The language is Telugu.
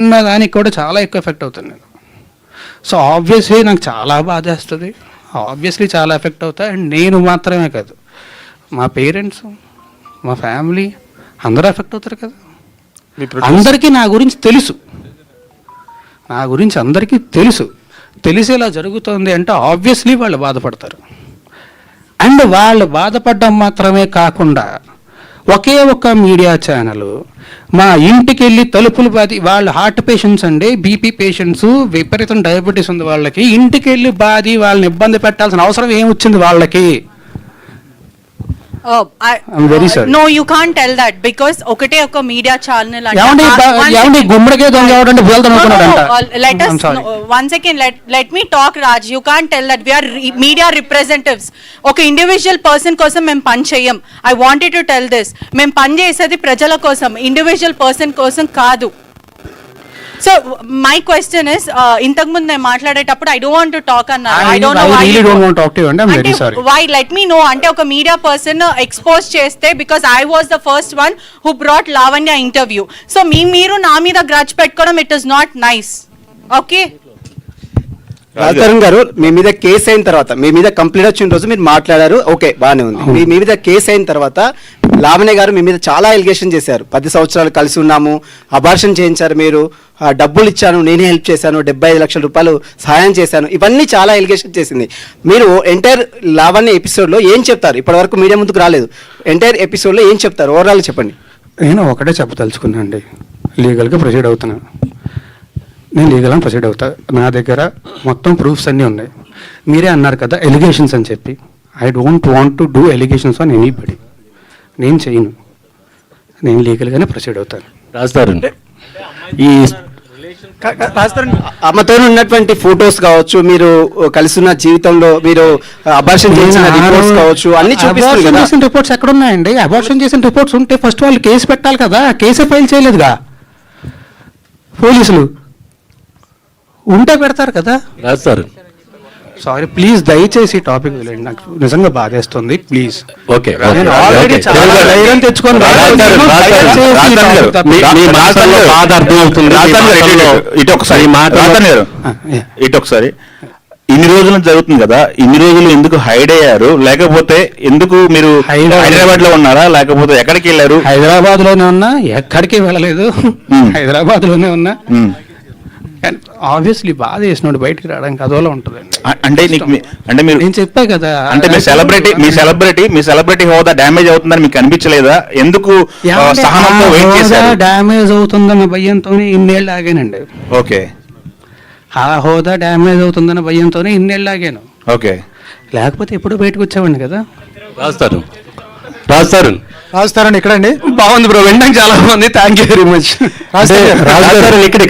చిన్న దానికి కూడా చాలా ఎక్కువ ఎఫెక్ట్ అవుతాను నేను. సో ఆబ్వియస్లీ నాకు చాలా బాధేస్తుంది, ఆబ్వియస్లీ చాలా ఎఫెక్ట్ అవుతాయి. అండ్ నేను మాత్రమే కాదు, మా పేరెంట్స్, మా ఫ్యామిలీ అందరూ ఎఫెక్ట్ అవుతారు కదా. అందరికీ నా గురించి తెలుసు, నా గురించి అందరికీ తెలుసు. తెలిసి ఇలా జరుగుతుంది అంటే ఆబ్వియస్లీ వాళ్ళు బాధపడతారు. అండ్ వాళ్ళు బాధపడడం మాత్రమే కాకుండా ఒకే ఒక్క మీడియా ఛానల్ మా ఇంటికి వెళ్ళి తలుపులు బాది, వాళ్ళు హార్ట్ పేషెంట్స్ అండి, బీపీ పేషెంట్స్, విపరీతం డయాబెటీస్ ఉంది వాళ్ళకి, ఇంటికి వెళ్ళి బాది వాళ్ళని ఇబ్బంది పెట్టాల్సిన అవసరం ఏమొచ్చింది వాళ్ళకి? I'm very sorry. No, you can't tell that because ఒకటే ఒక మీడియా ఛానల్ అంటే గుమ్మడికే దొంగ ఎవడంటే let us one second, let me talk, Raj. You can't tell that we are media representatives. ఒక ఇండివిజువల్ పర్సన్ కోసం మేము పని చేయం. I wanted to tell this. మేము పని చేసేది ప్రజల కోసం, ఇండివిజువల్ పర్సన్ కోసం కాదు. So my question is, ఇంతకు ముందు నేను మాట్లాడేటప్పుడు I don't want to talk అన్నారు. I don't know why. I really don't want to talk to you and I'm very sorry. Why? Let me know. అంటే ఒక మీడియా పర్సన్ ఎక్స్పోజ్ చేస్తే, because I was the first one who brought Lavanya interview. So మీరు నా మీద గ్రడ్జ్ పెట్టుకోవడం, it is not nice. Okay? Raj Tarun గారు, మీ మీద కేసు అయిన తర్వాత, మీ మీద కంప్లైంట్ వచ్చిన రోజు మీరు మాట్లాడారు, ఓకే బాగానే ఉంది. మీ మీద కేసు అయిన తర్వాత లావణ్య గారు మీ మీద చాలా ఎలిగేషన్ చేశారు. 10 సంవత్సరాలు కలిసి ఉన్నాము, అబార్షన్ చేయించారు మీరు, డబ్బులు ఇచ్చాను, నేనే హెల్ప్ చేశాను, 75 లక్షల రూపాయలు సహాయం చేశాను, ఇవన్నీ చాలా ఎలిగేషన్ చేసింది. మీరు ఎంటైర్ లావణ్య ఎపిసోడ్లో ఏం చెప్తారు? ఇప్పటివరకు మీడియా ముందుకు రాలేదు, ఎంటైర్ ఎపిసోడ్లో ఏం చెప్తారు? ఓవరాల్ చెప్పండి. నేను ఒకటే చెప్పదలుచుకున్నాను అండి, లీగల్గా ప్రొసీడ్ అవుతున్నాను. నేను లీగల్గా ప్రొసీడ్ అవుతా, నా దగ్గర మొత్తం ప్రూఫ్స్ అన్నీ ఉన్నాయి. మీరే అన్నారు కదా ఎలిగేషన్స్ అని చెప్పి. I don't want to do allegations on anybody. నేను చేయను, నేను లీగల్గానే ప్రొసీడ్ అవుతాను. రాజతరుణ్, ఈ అమ్మతో ఉన్నటువంటి ఫొటోస్ కావచ్చు, మీరు కలిసిన జీవితంలో మీరు అబార్షన్ చేసిన రిపోర్ట్స్ కావచ్చు, అన్ని చూపిస్తున్నారు. రిపోర్ట్స్ ఎక్కడ ఉన్నాయండి? అబార్షన్ చేసిన రిపోర్ట్స్ ఉంటే ఫస్ట్ వాళ్ళు కేసు పెట్టాలి కదా, కేసే ఫైల్ చేయలేదుగా పోలీసులు. ఉంటే పెడతారు కదా. రాజతరుణ్, సారీ ప్లీజ్, దయచేసి టాపిక్ వదిలేండి, నాకు నిజంగా బాధేస్తుంది ప్లీజ్. ఓకే, నేను ఆల్రెడీ చాలా ధైర్యం తెచ్చుకొని ఇటు ఒకసారి ఇన్ని రోజులు జరుగుతుంది కదా, ఇన్ని రోజులు ఎందుకు హైడ్ అయ్యారు? లేకపోతే ఎందుకు మీరు హైదరాబాద్ లో ఉన్నారా, లేకపోతే ఎక్కడికి వెళ్ళారు? హైదరాబాద్ లోనే ఉన్నా, ఎక్కడికి వెళ్ళలేదు, హైదరాబాద్ లోనే ఉన్నా. ఆబ్వియస్లీ బాధ చేసినోడు బయటికి రావడానికి అదోలా ఉంటుందండి. అంటే మీరు నేను చెప్పా కదా, అంటే మీ సెలబ్రిటీ హోదా డ్యామేజ్ అవుతుందని మీకు అనిపించలేదా? ఎందుకు డ్యామేజ్ అవుతుందన్న భయంతోనే ఇన్నేళ్ళు ఆగానండి. ఓకే, ఆ హోదా డ్యామేజ్ అవుతుందన్న భయంతోనే ఇన్నేళ్ళు ఆగాను. ఓకే, లేకపోతే ఎప్పుడు బయటకు వచ్చామండి కదా. రాజతరుణ్ ఇక్కడండి బాగుంది బ్రో, వినడానికి చాలా బాగుంది, thank you very much. Raj Tarun ఇక్కడ